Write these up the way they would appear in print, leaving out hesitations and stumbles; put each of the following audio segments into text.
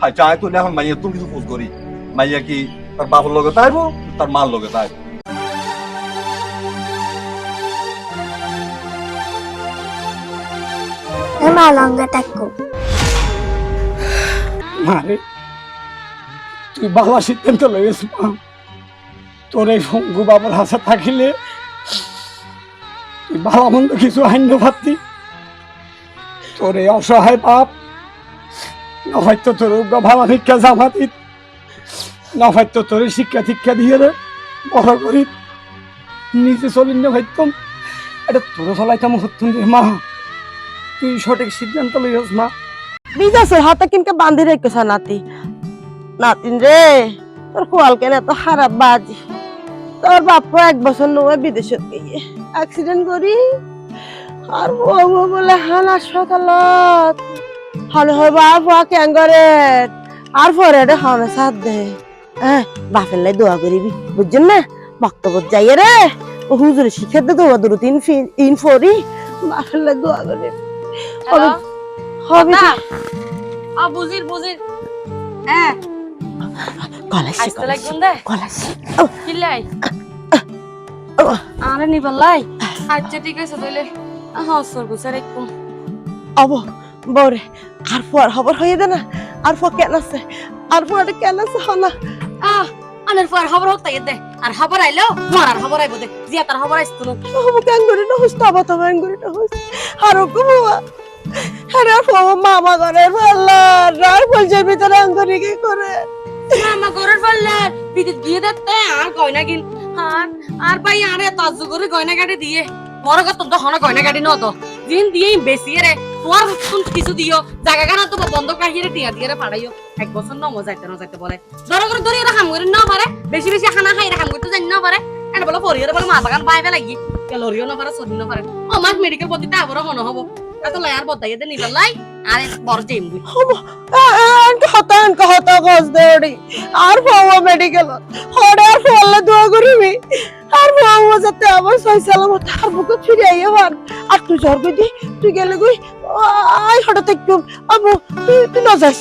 high চাই তো এখন মাইয়া তুমি কিছু খোঁজ করি মাইয়া কি তার বাবার লগে তাইবো তার মার লগে তাইবো মা লঙ্কা টাকো মারে তুই বাবা সিদ্ধান্ত লইস মা তোর এই শঙ্কু বাবার হাসা থাকিলে তুই ভালো মন্দ কিছু হান্য ভাবতি তোর এই অসহায় বাপ না হয়তো তোর ভালো ভিক্ষা জামা দিত না হয়তো তোর শিক্ষা দীক্ষা দিয়ে রে বড় করি নিজে চলিন না ভাইতম এটা তোর চলাইতাম হতুন রে মা তুই সঠিক সিদ্ধান্ত লইস মা বিজাসের হাতে কিনকে বান্ধি রেখেছ নাতি নাতিন রে তোর খোয়াল কেন এত খারাপ বাজি তোর বাপ 1 বছর নয় বিদেশে গিয়ে অ্যাক্সিডেন্ট করি আর বউ বলে হান হাসপাতালত হলে হয় বাপ ক্যাঙ্গারে আর পরে হামে সাথ দে হ্যাঁ বাপের লাই দোয়া করিবি বুঝছেন না বক্তব্য যাইয়ে রে ও হুজুরে শিখে দে দোয়া দুরু তিন ফরি বাপের লাই দোয়া করিবি হবে বুঝির হ্যাঁ কলেজ আসতে লাগবেন দে কলেজ কিলাই আরে নিবালাই আচ্ছা ঠিক আছে তাহলে হসর গুছার একটু অবো বরে আর পর খবর হয়ে দে না আর পর কেন আছে আর পর কেন আছে হনা আনের পর খবর হতে দে আর খবর আইলো মারার খবর আইবো দে জিয়া তার খবর আইতো না হবো কেন করে না হুস্তা বাতা ব্যাং করে না হুস আর কো বাবা আরে বাবা মামা করে আল্লাহ রার বলছে ভিতরে আঙ্গুরি কি করে মামা করার পারলে বিদ্যুৎ দিয়ে দিতে আর গয়না কিন আর ভাই আরে তাজু করে গয়না কাটে দিয়ে বড় কত তো হনা গয়না কাটি ন তো দিন দিয়ে বেশি রে তোমার কোন কিছু দিও জায়গা কানা তো বন্ধ রাখিয়ে টিয়া দিয়ে পাড়াইও 1 বছর নমো যাইতে বলে ধরো করে ধরে রাখাম করে না পারে বেশি বেশি খানা খাই রাখাম করতে জানি না পারে এটা বলে পরিয়ারে বলে মা বাগান বাইবে লাগি ক্যালোরিও না পারে সদিন না পারে ও মাস মেডিকেল পদ্ধতি আবার মনে হবো এত লায়ার বদাইয়ে দে নিবার লাই আরে বড় টিম হতান হতা গজ দেড়ি আর বাবা মেডিকেল হড়ে আর ফলে দোয়া করিবি আর বাবা যাতে আমার সই সালামত আর বুকে ফিরে আইয়া পার আর তুই জ্বর কই তুই গেলে কই আই হঠাৎ একটু আবু তুই না যাস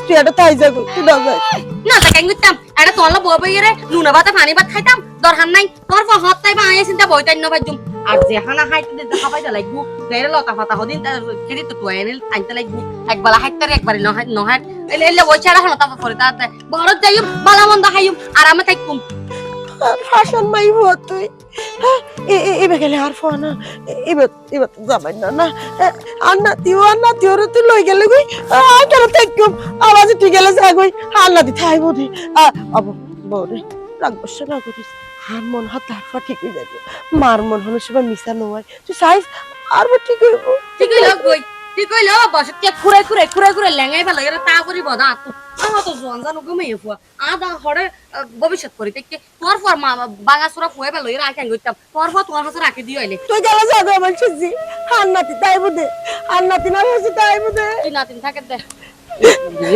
তুই এটা তাই যা তুই না যাস না তা কেন গিতাম এটা তোলা বউ বইরে নুনা ভাত পানি ভাত খাইতাম দরকার নাই তোর হত তাই বা আইয়া চিন্তা বইতাই না ভাইজুম আর যে হানা খাইতে দে খাবাইতে লাগবো দেরে লতা পাতা হদিন খেদি তো তুই এনে আনতে লাগবো একবেলা হাইতারে একবারে নহাট এলে বই ছাড়া হলো তারপর পরে তাতে বড় যাইম বালা মন্দ খাইম আরামে থাকুম ফাশন মাই হো তুই এবে গেলে আর ফোনা এবে যাবেন না আন্না তিওর তুই লই গেলে কই আই কেন থাকুম আওয়াজ তুই গেলে যা কই আল্লাহ দি থাইবো দি আবু বউরে রাগবস না করিস আর মন হাত হাফা ঠিক হয়ে যাবে মার মন হলো সব মিশা নয় তুই সাইজ আর ঠিক হইব ঠিক হইলো বসত কে খুরে লেঙ্গাই ভালো এরা তা করি বদা আমার তো জোয়ান জানো গমে ফুয়া আদা হড়ে ভবিষ্যৎ করি দেখতে তোর ফর মা বাঙা সুরা ফুয়ে ভালো এরা আইকান গইতাম তোর ফর তোমার কাছে রাখি দিও আইলে তুই গেলে যা গো আমার সুজি আর নাতি তাইবো দে আর নাতি না হইছে তাইবো দে তুই নাতিন থাকে দে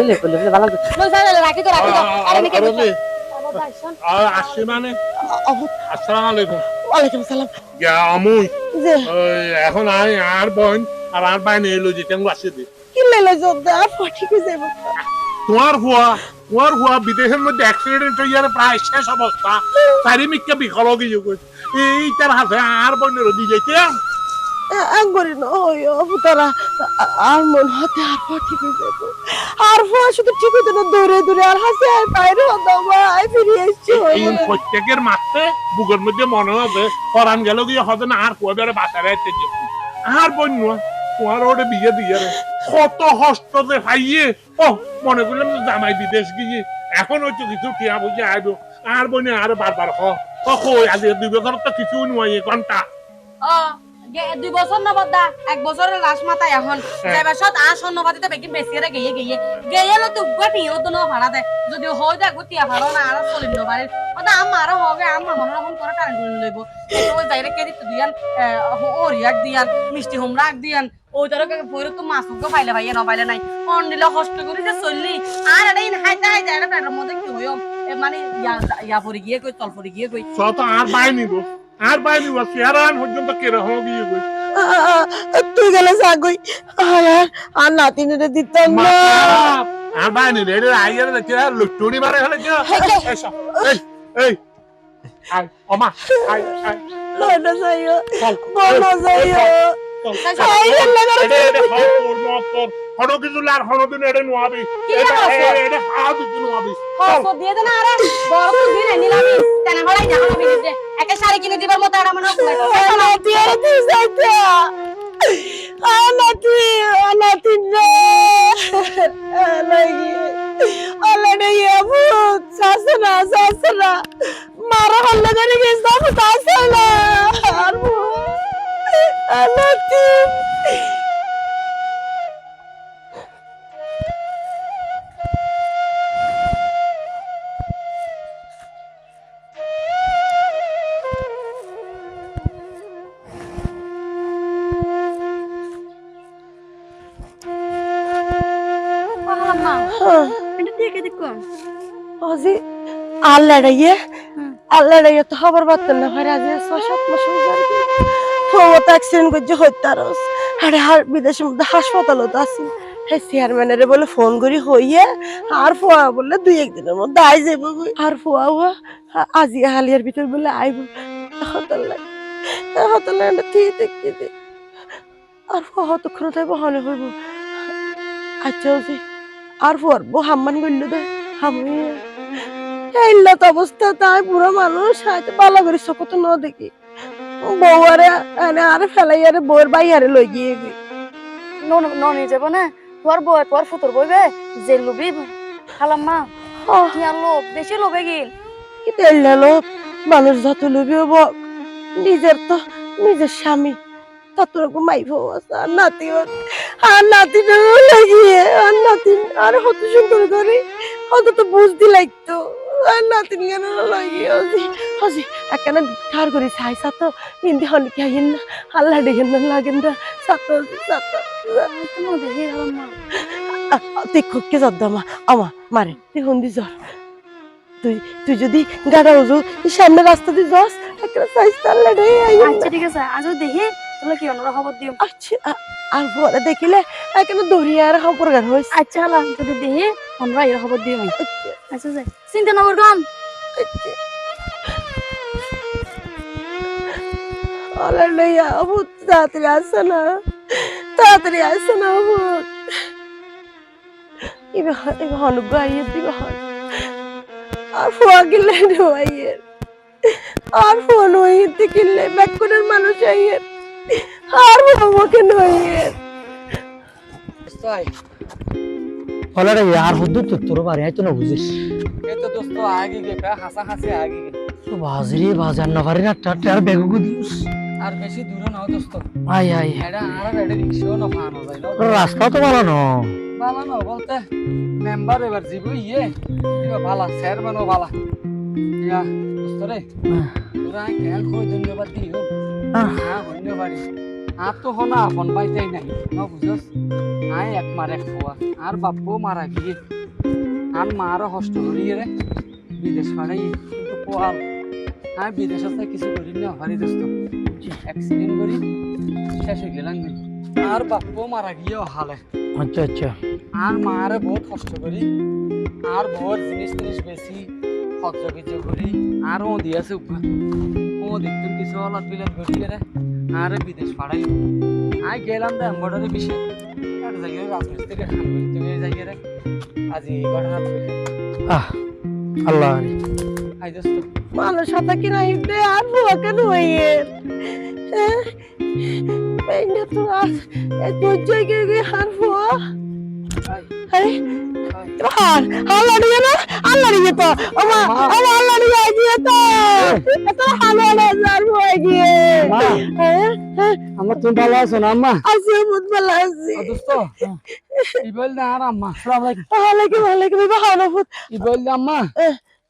লে ভালো লই যা রাখি তো আরে নে কে আসছি মানে আসসালামু আলাইকুম ওয়ালাইকুম সালাম আমুই যে এখন আর বোন আর বাইনে এলো যে কেন আসছে দে কি লেলে জব দে আর ঠিক হয়ে যাবে তোমার হুয়া বিদেশের মধ্যে অ্যাক্সিডেন্ট হয়ে যাবে প্রায় শেষ অবস্থা চারিমিককে বিকল গিয়ে এই তার হাতে আর বোনের দিয়ে যাইতে একবারে নয় পুতারা আর মন হাতে আর ঠিক হয়ে যাবে আর শুধু ঠিক হইতে না দৌড়ে আর হাসে আর বাইরে হতাম আই ফিরে এসছি এই প্রত্যেকের মারতে বুকের মধ্যে মনে হবে পরান গেল গিয়ে হবে না আর কোয়াবে বাসায় রাখতে যাবো আর বোন তোমার ওটা বিয়ে দিয়ে রে কত হস্ত যে ভাইয়ে ও মনে করলাম জামাই বিদেশ গিয়ে এখন হয়তো কিছু টিয়া বুঝে আইব আর বোনে আর বারবার কই আজ 2 বছর তো কিছু নয় ঘন্টা 2 বছর না বদা 1 বছরের লাশ মাথায় এখন যাইবার সত আর স্বর্ণবাদিতে বেকি বেশি রে গিয়ে তো গটিও তো না ভাড়া দে যদি হয় দে গটিয়া ভাড়া না আর চলিন না পারে ওটা আমার হবে আমার মন রকম করে টান করে লইব ওই যাইরে কে দিতে দিয়ান ওরিয়াক দিয়ান মিষ্টি হোমরাক দিয়ান ওই তরকে পয়রে তো মাছুকে পাইলে ভাইয়া না পাইলে নাই কোন দিলে কষ্ট করে যে চললি আর এটা ইন হাইতা এর মধ্যে কি হইও মানে ইয়া পরে গিয়ে কই তল পরে গিয়ে কই সত আর বাই নিব চেহারান পর্যন্ত কেরা হয়ে গিয়ে তুই গেলে যা কই আর নাতিনে দিতাম না আর বাইনি রে আইয়ার দেখে লুটুনি মারে হলে কি এসো এই আই ওমা আই বলো যাইও চল বলো যাইও আই আল্লাহ এটা তোর মত তোর হনো কিছু লার হনো দিন এটা নোয়াবি এটা খাওয়া দিতে নোয়াবি হস দিয়ে দে না আরে বড় তো দিন নিলামি তেনা হলাই না হলো বিজে একে শাড়ি কিনে দিবার মত আর মনে হয় না দিয়ে দিছাইতে নাতি রে লাগি আল্লাহ ভূত শাসনা মারা হল্লা করে গেছে ভূত আসে না আর নাতি আল্লাহ তো খবর পাতেন না ভাই আজ 6-7 মাস হয়ে যাবে তো অ্যাক্সিডেন্ট করছে হইতারস আরে আর বিদেশের মধ্যে হাসপাতালও তো আছি হ্যাঁ চেয়ারম্যানের বলে ফোন করি হইয়ে আর ফোয়া বলে 2-1 দিনের মধ্যে আই যাবো আর ফোয়া আজি হালিয়ার ভিতর বলে আইব হতাল্লা দেখি দে আর ফোয়া হতক্ষণ তাই বহানে হইব আচ্ছা ওজি আর ফোয়ার বউ হাম্মান করলো দে আমি ইল্লাত অবস্থা তাই বুড়ো মানুষ হয়তো পালা করে চোখত ন দেখি বউ আরে আরে ফেলাই আরে বউয়ের বাই আরে লই গিয়ে নিয়ে যাব না তোর বউ তোর ফুতুর বইবে যে লুবি খালাম্মা কি আর লোভ বেশি লোভে গিল কি তেল লোভ মানুষ যত লোভী হব নিজের স্বামী তত মাই বউ আছে আর নাতি লাগিয়ে আর নাতি আর হত সুন্দর করে হত তো বুঝতে লাগতো আর নাতিন কেন লাগিয়ে হজি একখানা ঠার করে ছাই সাত হিন্দি হনিকে আইন না আল্লাহ ডেকেন না লাগেন না সাত তুই খুবকে যদ্দামা আমা মারে তুই হন্দি জ্বর তুই যদি গাড়া উজু সামনে রাস্তা দিয়ে যাস একটা সাইজ আল্লাহ ডে আচ্ছা ঠিক আছে আজও দেখি তোলা কি অন্যরা খবর দিও আচ্ছা আর পরে দেখিলে কেন দৌড়িয়ে আর খবর গান হয়েছে আচ্ছা হালা যদি দেখি অন্যরা এর খবর দিও আচ্ছা যাই চিন্তা না করগান আল্লাহ বহুত তাড়াতাড়ি আসে না বহুত এবার হনুক গাইয়ে দিবে হয় আর ফোয়া গেলে আইয়ের আর ফোন হইতে কিনলে ব্যাকুনের মানুষ আইয়ের আর বাবাকে নইয়ের হলে রে আর হদ্দু তোর বাড়ি আইতো না বুঝিস এই তো দোস্ত আগে গে প্রায় হাসি আগে গে তো বাজরি বাজার না পারি না আর বেগুগু দিস আর বেশি দূরে নাও দোস্ত আই এটা আর এটা রিক্সাও না পানো যায় না রাস্তা তো ভালো না ভালো না বলতে মেম্বার এবার জীব এবার ভালো চেয়ারম্যানও ভালো ইয়া দোস্ত রে তোরা কেন কই ধন্যবাদ দিও হ্যাঁ ধন্যবাদ আর তো হনা আপন পাইতেই নাই না বুঝছস আই এক মারে খোয়া আর বাপু মারা গিয়ে আর মারও হষ্ট করিয়ে রে বিদেশ পাড়াই কিন্তু পোয়াল আমি বিদেশে কিছু করি না হারি দোস্ত অ্যাক্সিডেন্ট করি শেষ হয়ে গেলাম আর বাপু মারা গিয়ে হালে আচ্ছা আর মারে বহুত কষ্ট করি আর বহুত জিনিস বেশি খরচ কিছু করি আর ও দিয়েছে ও দেখতুন কিছু অলট বিলাট ঘটিয়ে রে আর বিদেশ পাড়াই আই গেলাম তো এম্বয়ডারি বিষয় আর জায়গায় রাজমিস্ত্রি খান করতে গিয়ে জায়গায় রে আজ এই ঘটনা আল্লাহ আই দোস্ত মানুষ সাথে কিনা হিপে আর ফোয়াকে নইয়ের পেইনা তো আর তোর জায়গায় হার ফোয়া আরে আল্লাহ দিয়ে না আল্লাহ দিয়ে তো আল্লাহ দিয়ে দিয়ে তো এত ভালো যার হয়ে গিয়ে আমার তুমি ভালো আছো না আম্মা আছি বহুত ভালো আছি দোস্ত কি বললে আর আম্মা ওয়ালাইকুম ভালো ফুট কি বললে আম্মা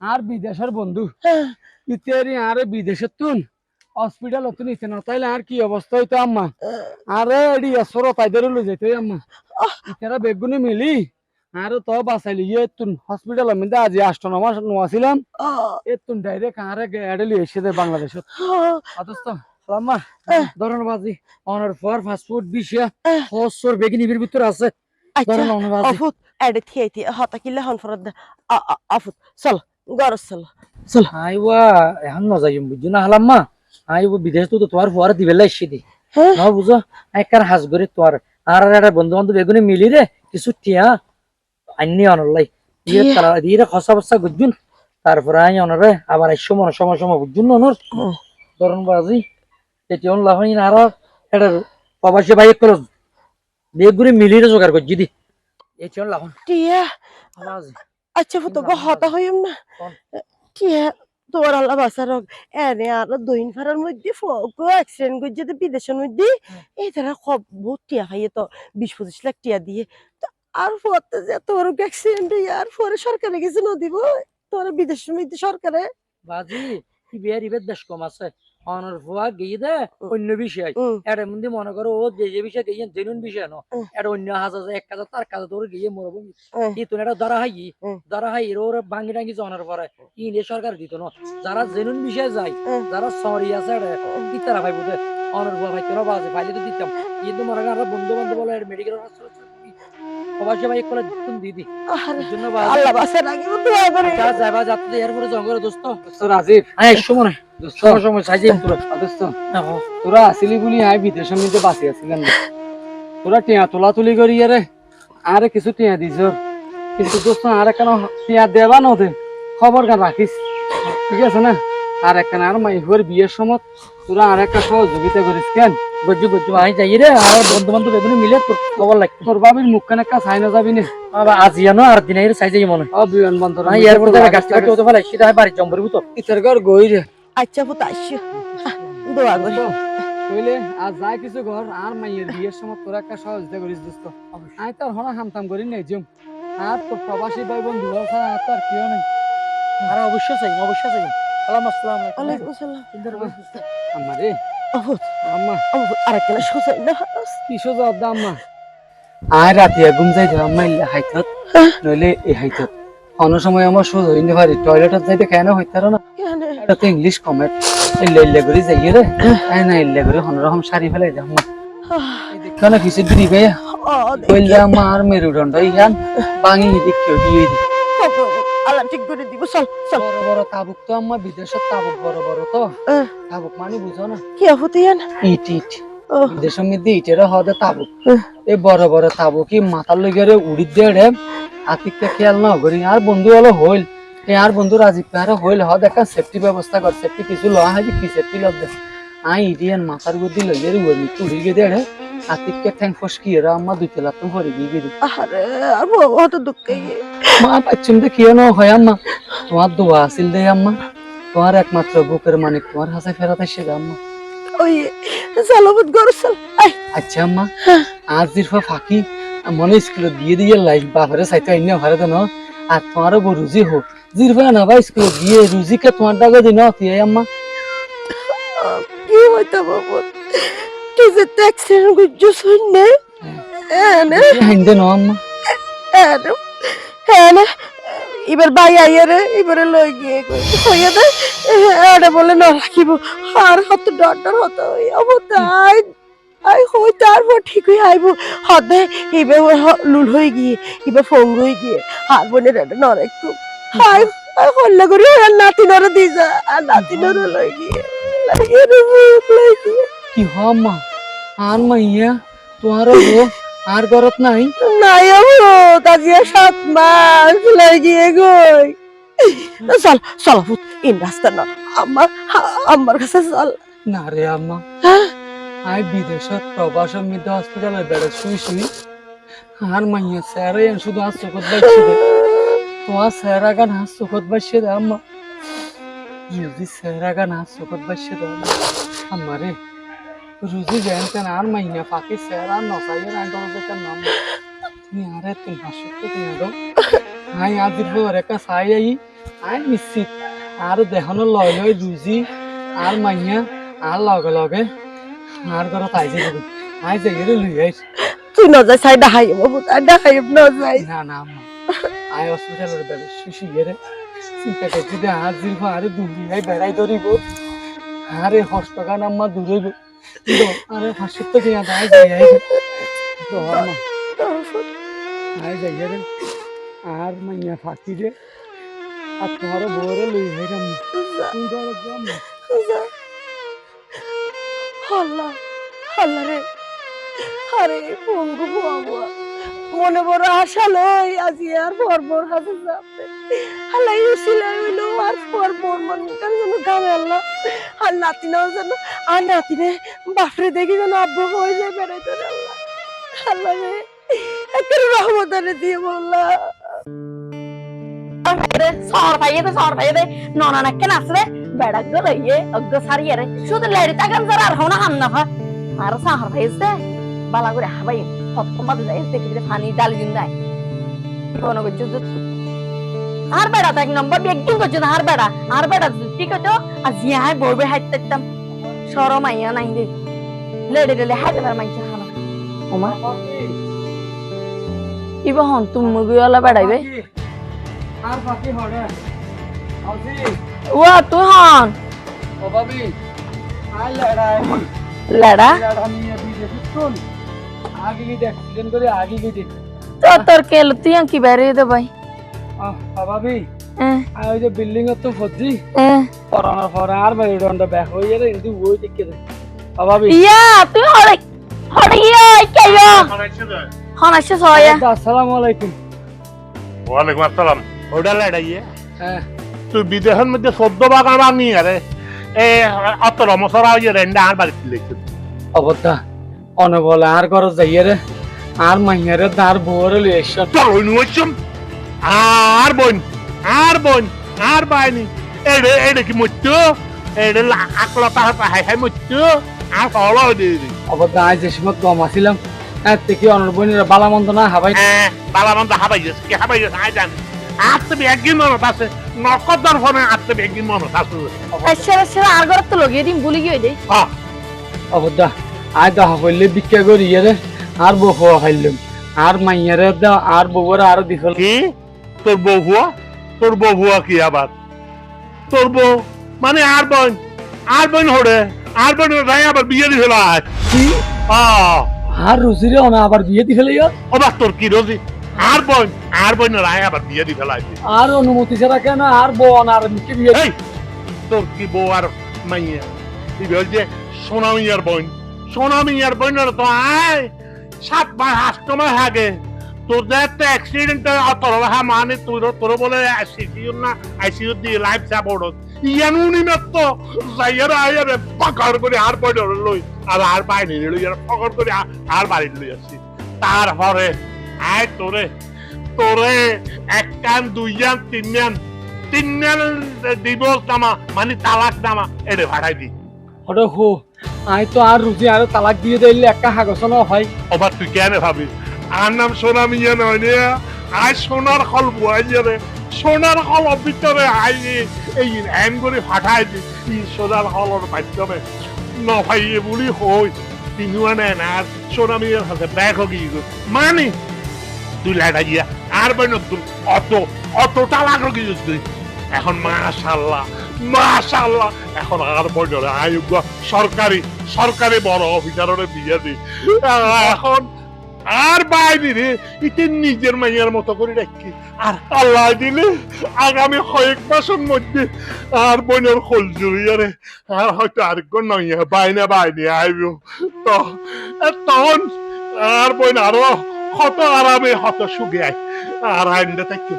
আর বিদেশের বন্ধু ইত্যাদি আর বিদেশের তুন হসপিটাল তুন ইতে না তাইলে আর কি অবস্থা হইতো আম্মা আরে এডি আসর তাইদের লই যাইতো আম্মা ইতারা বেগুনি মিলি আর তো বাসাইলি ইয়ে তুন হসপিটাল মধ্যে আজ 8 মাস নোয়াছিলাম এ তুন ডাইরেক্ট আরে গাড়ি লিয়ে এসে বাংলাদেশ অথচ আম্মা ধরনবাজি অনার ফর ফাস্টফুড বিষয় হসর বেগিনির ভিতর আছে আচ্ছা ধরো না বাজি অফুত এডে থিয়াইতি হতা কিলে হন ফরদ অফুত চল গরজ চল আইবা এখন ন যাইম বুঝছো না হালাম্মা আইবা বিদেশ তো তোমার ফুয়ার দিবে লাইছি দি হ্যাঁ না বুঝো একবার হাস করে তোর আর একটা বন্ধু বান্ধব বেগুনে মিলি রে কিছু টিয়া আইনি অনলাই দিয়ে তারা দিয়ে খসা বসা গুজুন তারপরে আই অনরে আবার এই সময় সময় বুঝুন অনর ধরুন বাজি এটি অন লাভাই না আর এটা প্রবাসী ভাই কল বেগুনে মিলি রে জোগাড় করছি দি এটি অন লাভান টিয়া বাজি আচ্ছা ফুতো গো হতা হইম না টিয়া তোর আল্লাহ বাসার এনে আর দইন ফারার মধ্যে ফোকো অ্যাক্সিডেন্ট করে যদি বিদেশের মধ্যে এই তারা সব বহুত টিয়া খাইয়ে তো 20-25 লাখ টিয়া দিয়ে তো আর পরে যে তোর অ্যাক্সিডেন্ট আর পরে সরকারে কিছু ন দিব তোর বিদেশের মধ্যে সরকারে বাজি কি বিয়ার ইবেদ দেশ কম আছে অনর ফুয়া গিয়ে দে অন্য বিষয় এর মধ্যে মনে করো ও যে বিষয় গিয়ে জেনুইন বিষয় ন এর অন্য হাজার এক কাজ তার কাজ তোর গিয়ে মরবো কি তুমি এটা ধরা হাই ওর ভাঙ্গি টাঙ্গি জনের পরে ইন্ডিয়া সরকার দিত না যারা জেনুইন বিষয় যায় যারা সরি আছে কি তারা ভাই বুঝে অনর ফুয়া ভাই কেন বাজে ভাইলে তো দিতাম কিন্তু মনে করো আমরা বন্ধু বান্ধব বলে মেডিকেল প্রবাসী ভাই একলা দিতুন দিদি জন্য আল্লাহ বাসার আগে দোয়া করে যা যাবা যাতে এর পরে জঙ্গলে দোস্ত রাজীব আয় সময় দোস্ত সময় চাইছি তোরা দোস্ত তোরা আসিলি বলি আই বিদেশের মধ্যে বাঁচি আছিলেন না তোরা টিয়া তোলা তুলি করি আরে কিছু টিয়া দিছ কিন্তু দোস্ত আর কেন টিয়া দেবা নদে খবর গান রাখিস ঠিক আছে না আর একখান আর মাইহুয়ের বিয়ের সময় তোরা আর একটা সহযোগিতা করিস কেন গজ্জু আই যাই রে আর বন্ধু বান্ধব বেগুনে মিলে তোর খবর লাগতো তোর বাবির মুখখানে একটা চাই না যাবি না আজ জানো আর দিন চাই যাই মনে ও বিমান বন্দর এয়ারপোর্ট থেকে গাছ কাটি হতে পারে সেটা বাড়ি জম্বরিব তো ইতার ঘর গই রে আচ্ছা ফুতো আসি দোয়া করি কইলে আর যাই কিছু ঘর আর মাইয়ের বিয়ের সময় তোরা একটা সহযোগিতা করিস দোস্ত আই তোর হনা হামতাম করি নাই জম আর তোর প্রবাসী ভাই বন্ধু ছাড়া আর তোর কেউ নেই আর অবশ্যই চাই সালাম আসসালাম ওয়ালাইকুম আসসালাম আমারে অফুত আম্মা আর একটা সোসাই না কি সোজা আব্দা আম্মা আর রাতে ঘুম যাইতে আম্মা ইল্লা হাইতত নইলে এই হাইতত অন্য সময় আমার সোজা হইতে পারি টয়লেটত যাইতে কেন হইতারো না কেন এটা তো ইংলিশ কমেট ইল্লা করে যাইয়ে রে আই না ইল্লা করে হনরকম শাড়ি ফেলাই দে আম্মা কেন কিছু দিবি ভাই কইলে আম্মা আর মেরুদণ্ড ইয়ান বাঙি দেখিও দিয়ে দি আল্লাহ ঠিক করে দিব চল বড় বড় তাবুক তো আম্মা বিদেশের তাবুক বড় বড় তো তাবুক মানে বুঝো না কি হতেন ইট বিদেশের মধ্যে ইটের হদে তাবুক এই বড় বড় তাবুক কি মাথার লইগে উড়ি দিয়ে রে আতিকটা খেয়াল না করি আর বন্ধু হলো হইল আর বন্ধু রাজীব পাহাড়ে হইল হদ একটা সেফটি ব্যবস্থা কর সেফটি কিছু লওয়া হয় কি সেফটি লব দে আই ইডিয়ান মাথার গদি লইগে উড়ি উড়ি গে দে রে আতিককে ঠ্যাং ফসকি এরা আম্মা দুইতে লাতুম ভরে গিয়ে গিয়ে আরে আর বহুত দুঃখ মা বাচ্চুম দে কিয় না হয় আম্মা তোমার দোয়া আসিল দে আম্মা তোমার একমাত্র বুকের মানিক তোমার হাসে ফেরত এসে আম্মা ওই সালামত গরসল আচ্ছা আম্মা আজ জিরফা ফাঁকি মনে স্কুলে দিয়ে লাইফ বাপরে চাইতে আইন ভারত ন আর তোমারও বউ রুজি হোক জিরফা না বা স্কুলে দিয়ে রুজিকে তোমার টাকা দিন তুই আম্মা কি হইতা বাবু তুই যে অ্যাক্সিডেন্ট করছিস শুননে এনে হাইন্দে ন আম্মা এনে এবার ভাই আইয়ারে এবারে লই গিয়ে হইয়া দে এটা বলে না রাখিব আর হত ডর হতো অবতাই আই হই তারপর ঠিক হয়ে আইব হদে এবার লুল হয়ে গিয়ে এবার ফোন হয়ে গিয়ে আর বোনের এটা নর একটু হাই আর হল্লা করে আর নাতি নরে দিছা আর নাতি নরে লই গিয়ে লাগিয়ে রে লই গিয়ে কি হ আম্মা আর মাইয়া তোমার বউ আর গরত নাই নাই আমো তাজিয়া 7 মাস লই গিয়ে গই চল চল ফুট ইন রাস্তা না আমার কাছে চল না রে আম্মা আই বিদেশত প্রবাসন মধ্যে হসপিটালে বেড়ে শুই আর মাইয়া স্যার শুধু আর চোখত বাইছে দে তোমার স্যার গান হাত চোখত বাইছে দে আম্মা রুজি স্যার গান হাত চোখত বাইছে দে আম্মা রে রুজি জানতেন আর মাইনা ফাঁকি স্যার আর নসাইয়ে নাই দরজাটার নাম তুমি আরে তুমি হাসত তুমি আরো আই আজ দিবর একটা সাই আই নিশ্চিত আর দেহনো লয় রুজি আর মাইয়া আর লগে লগে আর ঘর তাই যাবে আই যাই রে লই আইস তুই না যাই সাইডা হাই বহুত আডা হাই না যাই না না আম্মা আই হসপিটালের বেড়ে শুশি গেরে চিন্তা করছি যে আর জিরফ আরে দুলি আই বেড়াই ধরিব আরে হস্তগান আম্মা দূরইব আরে হাসিত তো দিয়া যাই যাই আই তো আম্মা আয় যাইয়া রে আর মাইয়া ফাঁকি রে আর তোমারও বউরে লই হইরাম তুমি তো আর যাম না আল্লাহ আল্লাহ রে আরে পঙ্গু বুয়া মনে বড় আশা লই আজি আর বরবর হাতে যাবে আল্লাহ ইউসিলাই হইলো আর বরবর মন কার যেন গাবে আল্লাহ আর নাতিনাও যেন আর নাতিনে বাপরে দেখি যেন আব্বু হয়ে যায় বেড়াইতে আল্লাহ আল্লাহ রে একটা রহমত আনে দিয়ে বললা সর ভাইয়ে দে ননা নাকে নাচরে বেড়াক গো লইয়ে অগ্গ সারিয়ে রে শুধু লেড়ি তাকান যারা আর হনা হাম না ভা আর সাহর ভাইছে বালা করে হাবাই হতম বাদে যাই দেখি পানি ডালি দিন নাই কোন গজ্জু আর বেড়া তো এক নম্বর একদিন গজ্জু আর বেড়া ঠিক আছে আর জিয়ায় বইবে হাইতাম শরম আইয়া নাই রে লেড়ি হাইতে পার মাইছে হানা ওমা ইবা হন তুমি মুগিওয়ালা বেড়াইবে আর বাকি হড়ে আউজি ওয়া তুই হন ও ভাবি আই লড়াই লড়া লড়া নিয়ে বিজে শুন আগে গিয়ে অ্যাক্সিডেন্ট করে আগে গিয়ে তো তোর কেল তুই কি বাইরে দে ভাই ভাবি আর ওই যে বিল্ডিং এর তো ফজি পরানোর পরে আর বাইরে ডন্ডা ব্যাক হয়ে যাবে কিন্তু ওই দিকে দে ভাবি ইয়া তুই হড়ে ইয়া কাইয়া হন আসছে সয়া আসসালামু আলাইকুম ওয়ালাইকুম আসসালাম ওটা লড়াইয়ে হ্যাঁ তুই বিদেশের মধ্যে 14 বাগান বানি আরে এ অতর মশরা হয়ে রেন্ডা আর বাড়িতে লেখছে অবদা অনে বলে আর ঘর যাইয়ে রে আর মাইয়ারে তার বউরে লই এসছ তোর হইনু হইছম আর বোন আর বাইনি এডে কি মুত্তু এডে আকলা তাহা হাই মুত্তু আর হলো দি অবদা আজ যে সময় কম আসিলাম এতে কি অনর বইনের বালা মন্দ না হাবাই বালামন্ত হাবাইছে কি হাবাইছে আই জান আত্মে একদিন মনত আছে নকদর ফোনে আত্মে একদিন মনত আছে আচ্ছা আর ঘর তো লগিয়ে দিম ভুলি গিয়ে দেই হ্যাঁ অবদা আজ দেখা হইলে বিক্রি করি রে আর বউ খাওয়া খাইলাম আর মাইয়ারে দা আর বউরে আর দিখল কি তোর বউ কি আবার তোর বউ মানে আর বোন হড়ে আর বোন রাই আবার বিয়ে দিছিল আজ কি আর রুজিরে অনা আবার বিয়ে দিখলে ওবা তোর কি রোজি আর বোন রাই আবার বিয়ে দিছিল আজ আর অনুমতি ছাড়া কেন আর বউ আর কি বিয়ে এই তোর কি বউ আর মাইয়া এই যে সোনামিয়ার বোন তো আয় 7 মাস 8 মাস আগে তোর যে একটা অ্যাক্সিডেন্ট তোর মানে তোর বলে আইসিইউ দিয়ে লাইফ সাপোর্ট ইয়ানুনি মাত্র যাইয়ার আয়ারে পাকার করে আর পড়ে লই আর বাইরে লই আর পাকার করে আর বাড়ি লই আসি তারপরে আয় তোরে এক কান দুই কান তিন কান ডিভোর্স নামা মানে তালাক নামা এডে ভাড়াই দি ওরে হো আই তো আর রুজি আর তালাক দিয়ে দিলে একটা হাগছ না ভাই ওবার তুই কেন ভাবি আর নাম সোনা মিয়া নয় নে আই সোনার খল বুয়াই যাবে সোনার খল ভিতরে আই এই হ্যান করে ফাটাই দি সোনার খলর মাধ্যমে নভাইয়ে বলি হই তিনুয়া নেন আর সোনা মিয়ার হাতে ব্যাগ হয়ে মানে তুই লাইটা গিয়া আর বাইন অত তালাক গিয়ে তুই এখন মাশাআল্লাহ এখন আর বড় আয়োগ সরকারি বড় অফিসারের বিয়ে দি এখন আর বাইরে রে ইতে নিজের মাইয়ার মতো করে রাখি আর আল্লাহ দিলে আগামী কয়েক মাসের মধ্যে আর বোনের খোল জুড়িয়ে আর হয়তো আরেকজন নইয়া বাইনে আইব তো তখন আর বোন আরো কত আরামে হত সুখে আয় আর আইনটা থাকি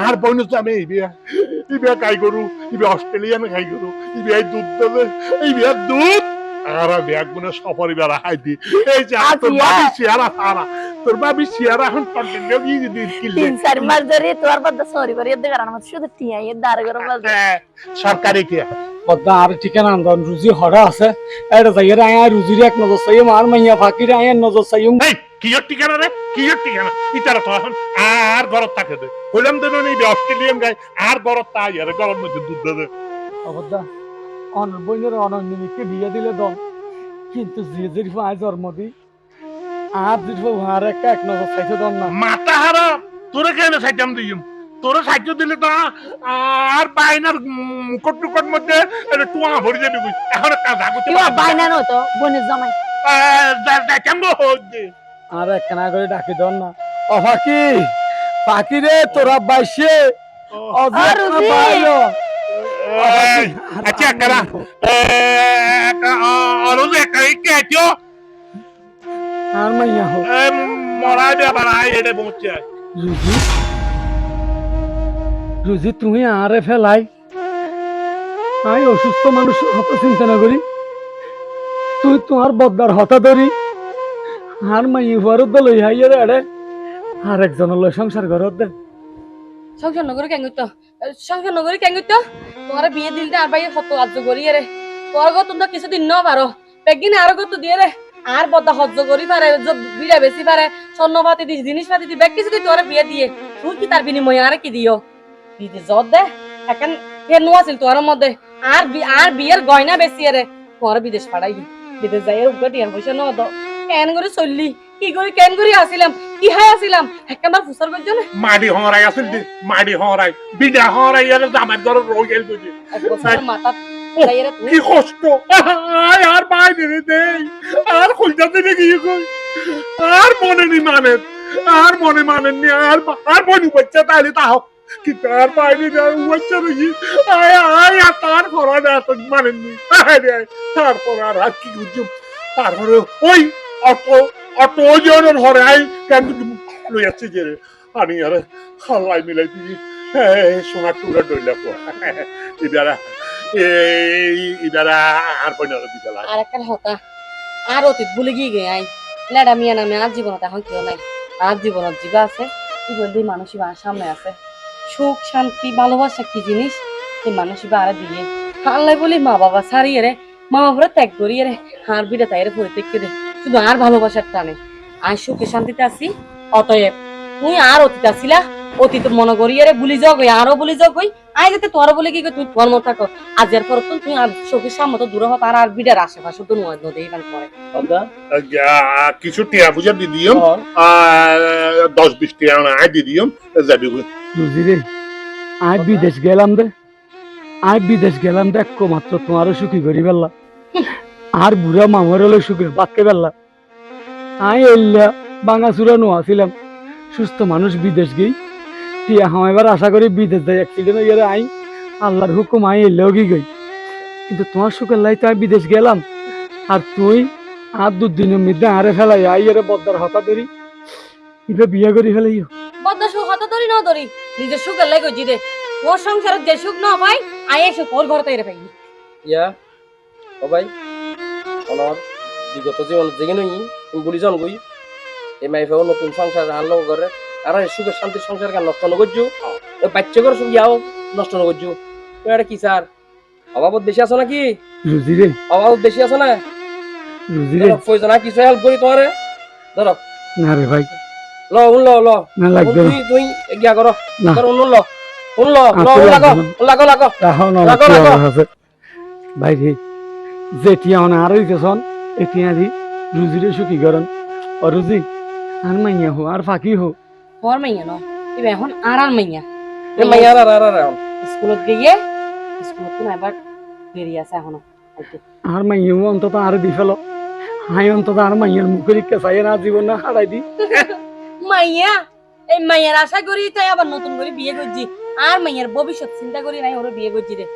আর বোন যাবে ইবিয়া গাই গরু ইবি অস্ট্রেলিয়ান গাই গরু ইবি দুধ দেবে ইবি দুধ আর ব্যাগ গুলো সপরিবার হাই দি এই যে তোর বাবি সিয়ারা এখন কন্টিনিউ দিয়ে দি 3-4 মাস ধরে তোর বাদ সরি করে এদ গারান মত শুধু টিয়াই দার গরম বাজ সরকারি কি পদ্মা আর ঠিকানা আন্দন রুজি হড়া আছে এটা যাইরা আয়া রুজির এক নজর সাইম আর মাইয়া ফাকির আয়া নজর সাইম এই কিয়র ঠিকানা রে কিয়র ঠিকানা ইতারা তো এখন আর ঘরত থাকে দে হইলাম দেন এই অস্ট্রেলিয়ান গাই আর ঘরত তাই আর গরম মধ্যে দুধ দেবে অবদা অন বইনের অনন্যকে বিয়ে দিলে দম কিন্তু যে যে আজ জন্ম দি আর দিল আর এক নজর সাইতে দম না মাথা হারা তোরে কেন সাইতাম দিম তোরে সাইতে দিলে তো আর বাইনার মুকুট মধ্যে এটা টুয়া ভরে যাবে এখন কাজ আগতে বাইনা ন তো বোনের জামাই কেমন হচ্ছে আর একখানা করে ডাকি দন না ও ফাঁকি ফাঁকি রে তোরা বাইশে আচ্ছা কারা আরো দেখাই কেটিও আর মাইয়া হোক মরাই দে বাড়াই এডে পৌঁছে রুজি রুজি তুমি আরে ফেলাই আই অসুস্থ মানুষ হত চিন্তা না করি তুই তোমার বদ্দার হতা ধরি আর মাই ঘরত লই হাইয়ে রে আরে আর একজন লই সংসার ঘরত দে সংসার নগরে কেন করতো সংসার নগরে কেন করতো তোমার বিয়ে দিলতে আর ভাই কত আজ্য করি রে তোর গো তুমি কিছুদিন ন পারো বেগিনে আরো কত দিয়ে রে আর বদা সহ্য করি পারে বিড়া বেশি পারে স্বর্ণপাতি দি জিনিসপাতি দি বেগ কিছু দি তোর বিয়ে দিয়ে তুই কি তার বিনিময়ে আর কি দিও দিদি জব দে এখন কেন আছিল তোর মধ্যে আর বিয়ের গয়না বেশি রে তোর বিদেশ পাঠাই বিদেশ যাই উপরে টিয়ার পয়সা ন দ কেন করে চললি কি করে কেন করে আসিলাম কি হাই আসিলাম একবার ফুসার করছো না মাডি হরাই আছিল দি মাডি হরাই বিডা হরাই আর জামার ঘর রইল তুই এক বছর মাথা যাইরে তুই কি কষ্ট আর বাইরে রে দেই আর কইতা দিনে কি কই আর মনে নি মানে আর মনে মানেন নি আর বনি বাচ্চা তাইলে তাও কি তার বাইরে যায় বাচ্চা নাকি আয় আয় আর তার করা না তো মানেন নি আরে তারপর আর কি বুঝছো তারপরে ওই অটো জনের ঘরে আই কেন লই যাচ্ছে যে আমি আর খালাই মিলাই দিই সোনার টুকরা ডইলা পো ইদারা ইদারা আর পয়না দিলা আর একটা হতা আর অতীত ভুলে গিয়ে গে আই লেডা মিয়া নামে আর জীবনত এখন কেউ নাই আর জীবনত জীবা আছে কি বললি মানুষই বা সামনে আছে সুখ শান্তি ভালোবাসা কি জিনিস এই মানুষই বা আর দিয়ে আল্লাহ বলি মা বাবা ছাড়িয়ে রে মা বাবারা ত্যাগ করিয়ে রে আর বিটা তাইরে পরিত্যাগ দে শুধু আর ভালোবাসার টানে আর সুখে শান্তিতে আছি অতএব তুই আর অতীত আসিলা অতীত মনে করিয়ে রে বুলি যাও গই আরো বুলি যাও গই আই যেতে তোর বলে কি তুই তোর মত থাকো আজের পর তুই আর চোখের সামনে তো দূর হত আর বিটার আশেপাশে তো নদী এখান করে কিছু টিয়া বুঝা দি দিও 10-20 টিয়া আই দি দিও যাবি বুঝি রে আই বিদেশ গেলাম দেখো মাত্র তোমারও সুখী করি ফেললা আর বুড়া মামার হলে সুখে বাক্যে ফেললা আই এল্লা বাঙা চূড়া নোয়াছিলাম সুস্থ মানুষ বিদেশ গেই টিয়া হামাইবার আশা করি বিদেশ যাই অ্যাক্সিডেন্ট হয়ে গেলে আই আল্লাহর হুকুম আই এলেও কি গই কিন্তু তোমার সুখের লাই তো আমি বিদেশ গেলাম আর তুই আর 2 দিনের মধ্যে আরে ফেলাই আই এর বদ্দার হতা ধরি এটা বিয়ে করি ফেলাইও বদ্দা সুখ হত ধরি না ধরি নিজের সুখের লাই গজি দে ওর সংসারের যে সুখ না পাই আই এসে ওর ঘর তাইরে পাই ইয়া ও ভাই অনর বিগত জীবন জেগে নই তুমি বলি যান গই এই মাইফাও নতুন সংসার আনলো করে আর সুখের শান্তির সংসার কেন নষ্ট নগরজু ওই বাচ্চা করে সুখ যাও নষ্ট নগরজু তুমি এটা কি স্যার অভাবত বেশি আছো নাকি রুজি রে অভাবত বেশি আছো না রুজি রে প্রয়োজন কিছু হেল্প করি তোমারে ধরো না রে ভাই ল উন ল না লাগবে তুই তুই গিয়া করো না তোর উন ল লাগো রাখো না আছে ভাই রে যেটি আনা আর হইতেছন এটিয়া দি রুজি রে সুখী করেন ও রুজি আর মাইয়া হো আর ফাঁকি হো ওর মাইয়া ন এবে এখন আর মাইয়া এ মাইয়া আর স্কুলত গিয়ে স্কুলত না এবার দেরি আছে এখনো আর মাইয়া অন্তত আর দি ফেলো হাই অন্তত আর মাইয়ার মুখের চাই না জীবন না হারাই দি মাইয়া এই মাইয়ার আশা করি তাই আবার নতুন করে বিয়ে করছি আর মাইয়ার ভবিষ্যৎ চিন্তা করি নাই ওরা বিয়ে করছি রে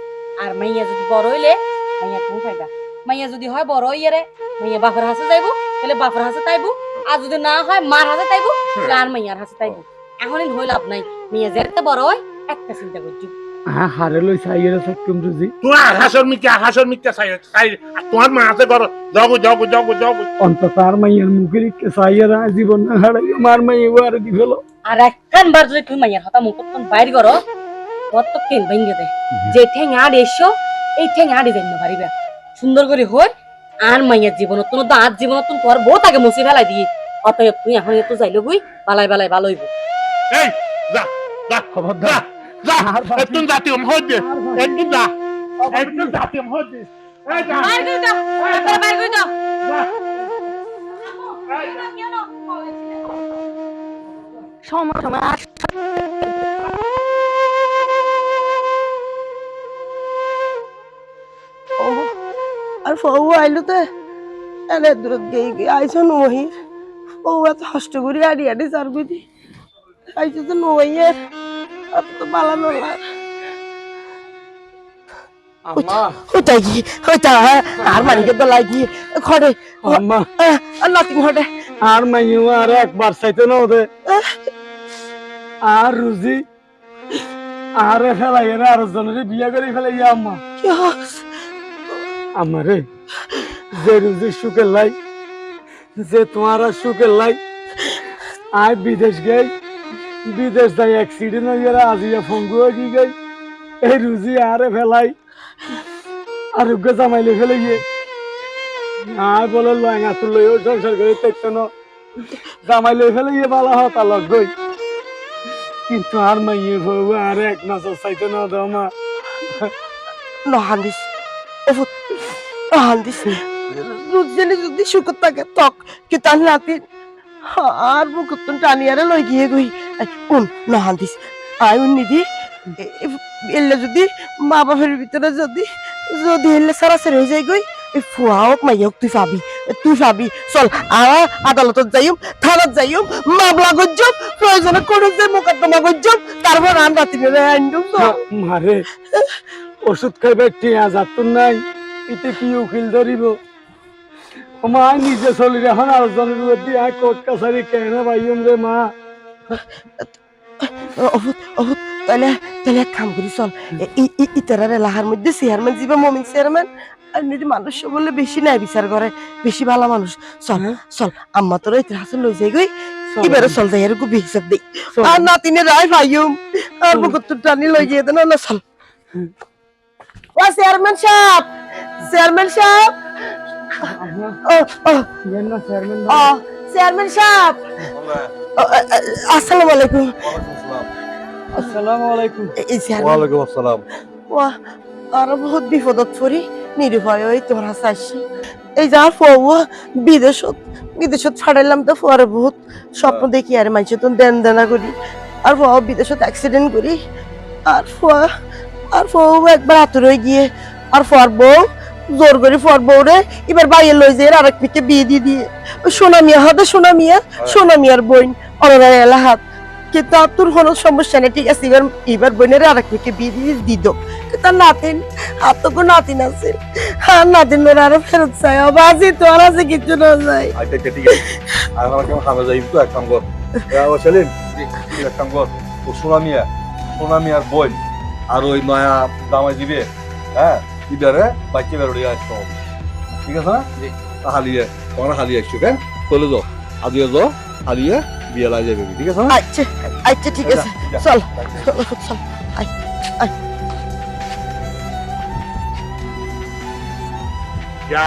আর মাইয়া যদি বড় হইলে মাইয়া তুমি পাইবা মাইয়া যদি হয় বড় হইয়ে রে মাইয়া বাপের হাসে যাইবো তাহলে বাপের হাসে তাইবো আর যদি না হয় মার হাসে তাইবো তাহলে আর মাইয়ার হাসে তাইবো এখনই হই লাভ নাই মাইয়া যেতে বড় হয় একটা চিন্তা করছি হারে লই চাইয়ের সত্যম রুজি তুই হাসর মিথ্যা চাই তোমার মা আছে ঘর যাও অন্তত আর মাইয়ার মুখের চাইয়ের জীবন না হারাই মার মাইয়া আর দি ফেলো আর একখান বার যদি তুমি মাইয়ার হতা মুখ বাইর করো তোর তো কেন ভেঙে দে যে ঠেং আর এসো এই ঠেং আড়ি যাই না পারিবে সুন্দর করে হই আর মাইয়ার জীবনত তো আর জীবনত তোর বহুত আগে মুছে ফেলাই দিয়ে অতএব তুই এখন এত যাইলো গুই বালাই ভালো হইব এই যা খবরদার যা একটু জাতি হইতে একটু জাতি হইতে এই যা বাইর করে দাও বাইর করে দাও সময় আর ফউ আইলো তে এলে দূর গই আইছো নহি ও এত কষ্ট করি আড়ি সার কই আইছে তো নইয়ের আর তো বালা নলা আম্মা হইতা কি হইতা আর মানিকে তো লাগি খড়ে আম্মা আর নাতিন খড়ে আর মাইও আর একবার চাইতে না ওদে আর রুজি আরে ফেলাই এরা আর জনের বিয়া করে ফেলাই আম্মা কি হস আমারে যে রুজি সুখের লাই যে তোমার সুখের লাই আয় বিদেশ গই বিদেশ যাই অ্যাক্সিডেন্ট হয়ে গেলে আজিয়া ফঙ্গু হয়ে গই এই রুজি আরে ফেলাই আরোগ্য জামাইলে ফেলে গিয়ে আয় বলে লয়ঙা তুল লইও সংসার করে দেখতো না জামাইলে ফেলে গিয়ে বালা হতা লগ গই কিন্তু আর মাইয়ে বউ আর এক নজর চাইতে না দাও মা নহান্দিস নহান্দিস রুজিনে যদি শুকর থাকে তক কি তার নাতিন আর বুকুতন টানিয়ারে লই গিয়ে গই কোন নহান্দিস আই উন্নিদি এলে যদি মা বাপের ভিতরে যদি যদি এলে সারাসারি হয়ে যায় গই ফুয়াওক মাইয়ক তুই পাবি চল আর আদালতত যাইম থানাত যাইম মামলা গজ্জম প্রয়োজনে কোনো যে মোকদ্দমা গজ্জম তারপর আন রাতিরে আইন্দম মারে ওষুধ খাইবে টিয়া যাত নাই এতে কি উকিল ধরিব মা নিজে চলি এখন আর জনের দিয়ে আয় কোর্ট কাছারি কেন ভাইম রে মা তাহলে এক কাম করি চল ইতারার এলাকার মধ্যে চেয়ারম্যান যাবে মমিন চেয়ারম্যান আর যদি মানুষ বললে বেশি নাই বিচার করে বেশি ভালো মানুষ চল আম্মা তোর ইতার হাসন লই যাই গই এবারে চল যাই আর গুবি হিসাব দেই আর নাতিনে রাই ভাইম আর বুকুত টানি লই গিয়ে দেন না চল ও চেয়ারম্যান সাহেব চেয়ারম্যান সাহেব আসসালামু আলাইকুম আসসালামু আলাইকুম ওয়ালাইকুম আসসালাম আর বহুত বিপদত পড়ি নিরুপায় হয়ে তোর হাসে আসছি এই যার ফৌয়া বিদেশত ফাড়াইলাম তো পরে বহুত স্বপ্ন দেখি আর মানুষের তো দেনা করি আর ফৌয়া বিদেশত অ্যাক্সিডেন্ট করি আর ফৌ একবার আতুর হয়ে গিয়ে আর ফর বউ জোর করে ফর বউ রে এবার বাইরে লই যায় আর এক মেয়েকে বিয়ে দিয়ে সোনা মিয়ার বোন অনার এলাহাত কিন্তু তোর কোনো সমস্যা নেই ঠিক আছে এবার বোনের আর এক মেয়েকে বিয়ে দিয়ে দিদ তার নাতিন আর তো কোনো নাতিন আছে আর নাতিন মেয়ের আরো ফেরত চাই বাজি তো আর আছে কিছু না যায় আচ্ছা ঠিক আছে আর আমার কেমন খামে যাই তো এক কাম কর ও সেলিম এক কাম কর ও সোনা মিয়ার বোন আর ওই নয়া জামাই দিবে হ্যাঁ ইদারে বাচ্চা বেরোড়ি আসতে হবে ঠিক আছে না হালিয়ে তোমার হালিয়ে আসছো কেন চলে যাও আজকে যাও হালিয়ে বিয়ে লাই যাবে ঠিক আছে না আচ্ছা ঠিক আছে চল যা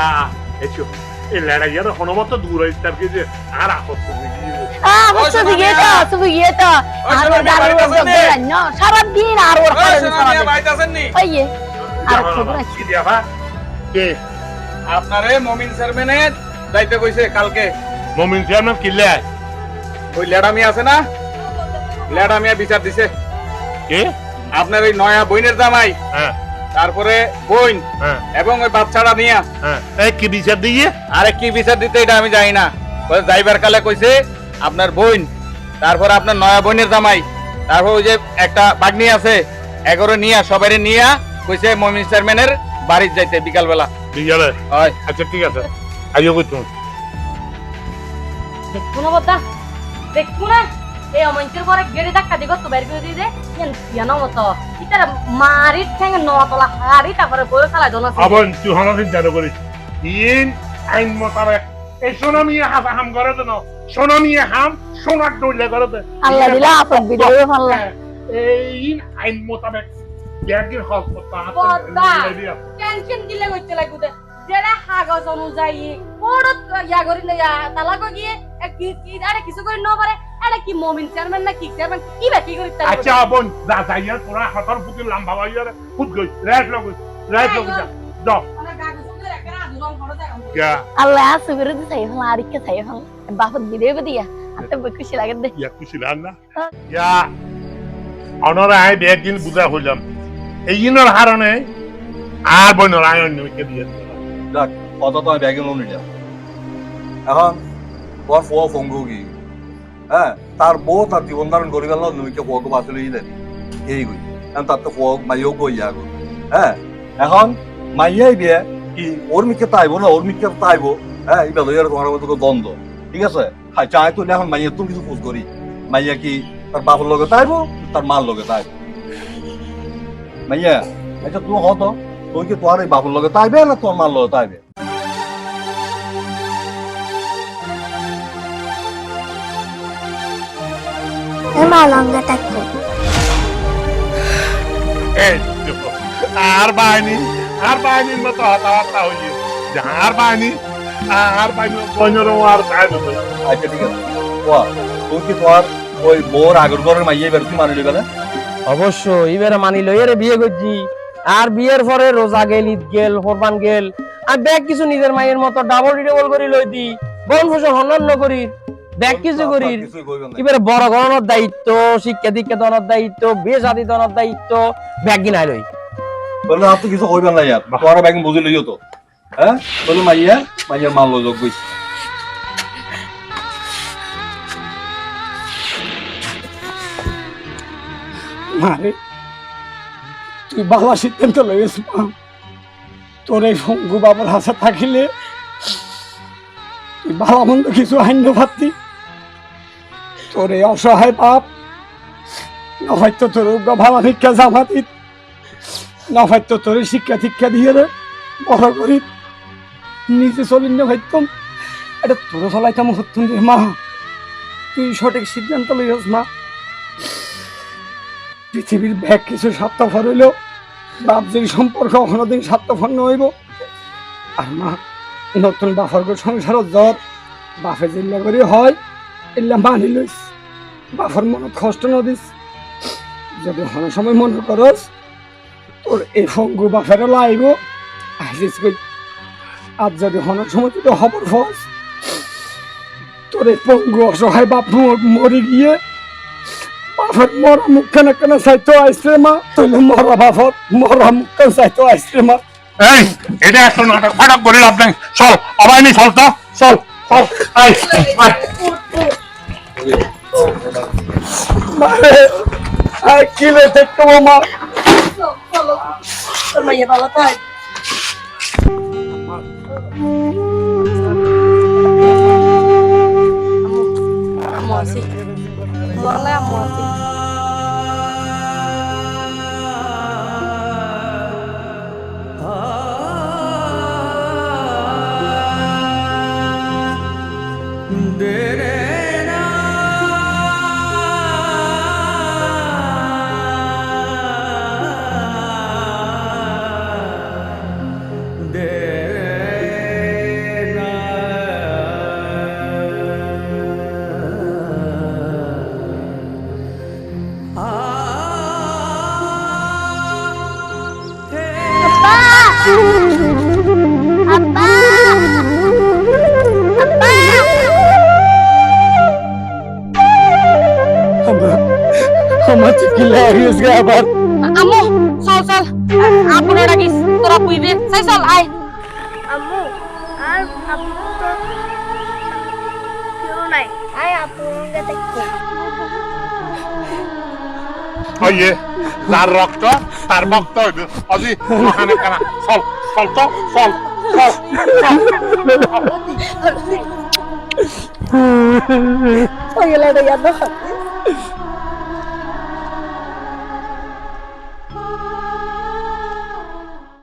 এসো এই লড়াইয়ের হনমত দূর হইতে আর কি যে আর আপদ তুমি সারা দিন আর ওর আপনারে মমিন চেয়ারম্যানের যাইতে কইছে কালকে মমিন চেয়ারম্যান কিল্লে ওই লেডামি আছে না লেডামিয়া বিচার দিছে কে আপনার ওই নয়া বইনের জামাই হ্যাঁ তারপরে বোন হ্যাঁ এবং ওই বাচ্চাটা নিয়া হ্যাঁ এই কি বিচার দিয়ে আরে কি বিচার দিতে এটা আমি জানি না যাইবার কালে কইছে আপনার বোন তারপর আপনার নয়া বোনের জামাই তারপর ওই যে একটা বাগনি আছে এগরে নিয়া সবারে নিয়া কইছে মমিন চেয়ারম্যানের বাড়ি যাইতে বিকাল বেলা বিকালে হয় আচ্ছা ঠিক আছে আইও কই তুমি দেখো না বদ্দা দেখো না এই অমন্তের পরে গেড়ে ধাক্কা দিগো তো বের করে দিয়ে কেন মতো ইতার মারির ঠ্যাং নতলা হাড়ি তারপরে বয়ে চালাই দোনা আবার তুই হানাদিন জানো করিস ইন আইন মোতাবেক এই সোনামিয়া হাম করে দেন সোনামিয়া হাম সোনার দৌড়লে করে দেন আল্লাহ দিলা আপন ভিডিও ভালো এই আইন মোতাবেক ব্যাগের হক বদ্দা টেনশন দিলে কইতে লাগুতে যেটা কাগজ অনুযায়ী কোড়ত ইয়া করি না তালাক গিয়ে কি আরে কিছু করে ন পারে আরে কি মমিন চেয়ারম্যান না কি চেয়ারম্যান কি বাকি করি আচ্ছা বোন যা যাইয়া তোরা হাতার ফুটি লাম্বা বাইয়ারে ফুট গই রাইট যা দাও क्या আল্লাহ সুবির দি চাই হল আর কি চাই হল বাপত ভিডিও দিয়া আতে খুশি লাগে দে या कुछ ना या অনর আই বেগিন বুঝা হইলাম এই ইনর হারনে আর বনর আই অন্যকে দিয়ে যাক কত তো আমি ব্যাগে লোন নিলাম এখন তোর ফোয়া ফোন গি হ্যাঁ তার বউ তার জীবন ধারণ করি গেল নমিকে কুয়াকে বাঁচলে এই গই এখন তার তো কুয়া মাইও গই আগো হ্যাঁ এখন মাইয়াই বিয়ে কি ওর মিকে তাইবো না ওর মিকে তাইবো হ্যাঁ এটা লইয়ার তোমার মতো দ্বন্দ্ব ঠিক আছে হ্যাঁ চাই তো এখন মাইয়া তুমি কিছু খোঁজ করি মাইয়া কি তার বাবার লগে তাইবো তার মার লগে তাইবো মাইয়া আচ্ছা তুমি হতো তুই কি তোমার এই বাবার লগে তাইবে না তোর মার লগে তাইবে মা লঙ্কা টাক্কু আর বাহিনীর মতো হতাহতা হইয়ে আর বাহিনী বন্যর আর আচ্ছা ঠিক আছে তুই কি তোমার ওই বোর আগর ঘরের মাইয়া এবার তুই মানিলি গেলে অবশ্য এবারে মানি লইয়ারে বিয়ে করছি আর বিয়ের পরে রোজা গেল ঈদ গেল কোরবান গেল আর ব্যাগ কিছু নিজের মায়ের মতো ডাবল করে লই দি বন ফসল অন্যান্য করি ব্যাগ কিছু করি এবারে বড় গণনার দায়িত্ব শিক্ষা দীক্ষা দেওয়ার দায়িত্ব বিয়ে শাদী দেওয়ার দায়িত্ব ব্যাগ কিনাই লই বলে আপনি কিছু কইবেন না ইয়ার তোমার ব্যাগ বুঝি লইও তো হ্যাঁ বলে মাইয়ার মাল লই যোগ কইছি মারে তুই বাবা সিদ্ধান্ত লইস মা তোর এই শঙ্কু বাবার হাসা থাকিলে তুই ভালো মন্দ কিছু হান্য ভাবতি তোর এই অসহায় বাপ না হয়তো তোর ভালো ভিক্ষা জামাতি না হয়তো তোর শিক্ষা টিক্ষা দিয়ে রে বড় করি নিজে চলিন না ভাইতম এটা তোর চলাইতাম হতুন রে মা তুই সঠিক সিদ্ধান্ত লইস মা পৃথিবীর ব্যাগ কিছু স্বার্থপর হইলেও বাপ যে সম্পর্ক কোনোদিন স্বার্থপর হইব আর মা নতুন বাপর সংসারত জ্বর বাপে জিল্লা করে হয় এল্লা মানি লইস বাপর মনত কষ্ট নদিস যদি হন সময় মনে করস তোর এই ফঙ্গু বাপের লাইব আসিস কই আর যদি হন সময় তুই খবর ফস তোর এই পঙ্গু অসহায় বাপ মরে গিয়ে বাপের মরা মুখখানে কেন চাইতো আইসরে মা তুই মরা বাপর মরা মুখখান চাইতো আইসরে মা এই এটা একটা নাটক ফাটক করে লাভ নাই চল অবাইনি চল তো চল চল আই মারে আই কিলে দেখতো মা তোর মাইয়া ভালো তাই আম্মু আছি বলে আম্মু আছি আব্বা আমার চিকিলা হইস গে আবার আম্মু চল চল আপনি ডাকিস তোরা বুইবে চাই চল আয় আম্মু আর আপু তো কেউ নাই আয় আপু লঙ্কা টাক্কু ওইয়ে যার রক্ত তার ভক্ত হইবে আজি ওখানে কানা চল চল তো চল চল ওই গেলে ইয়াদ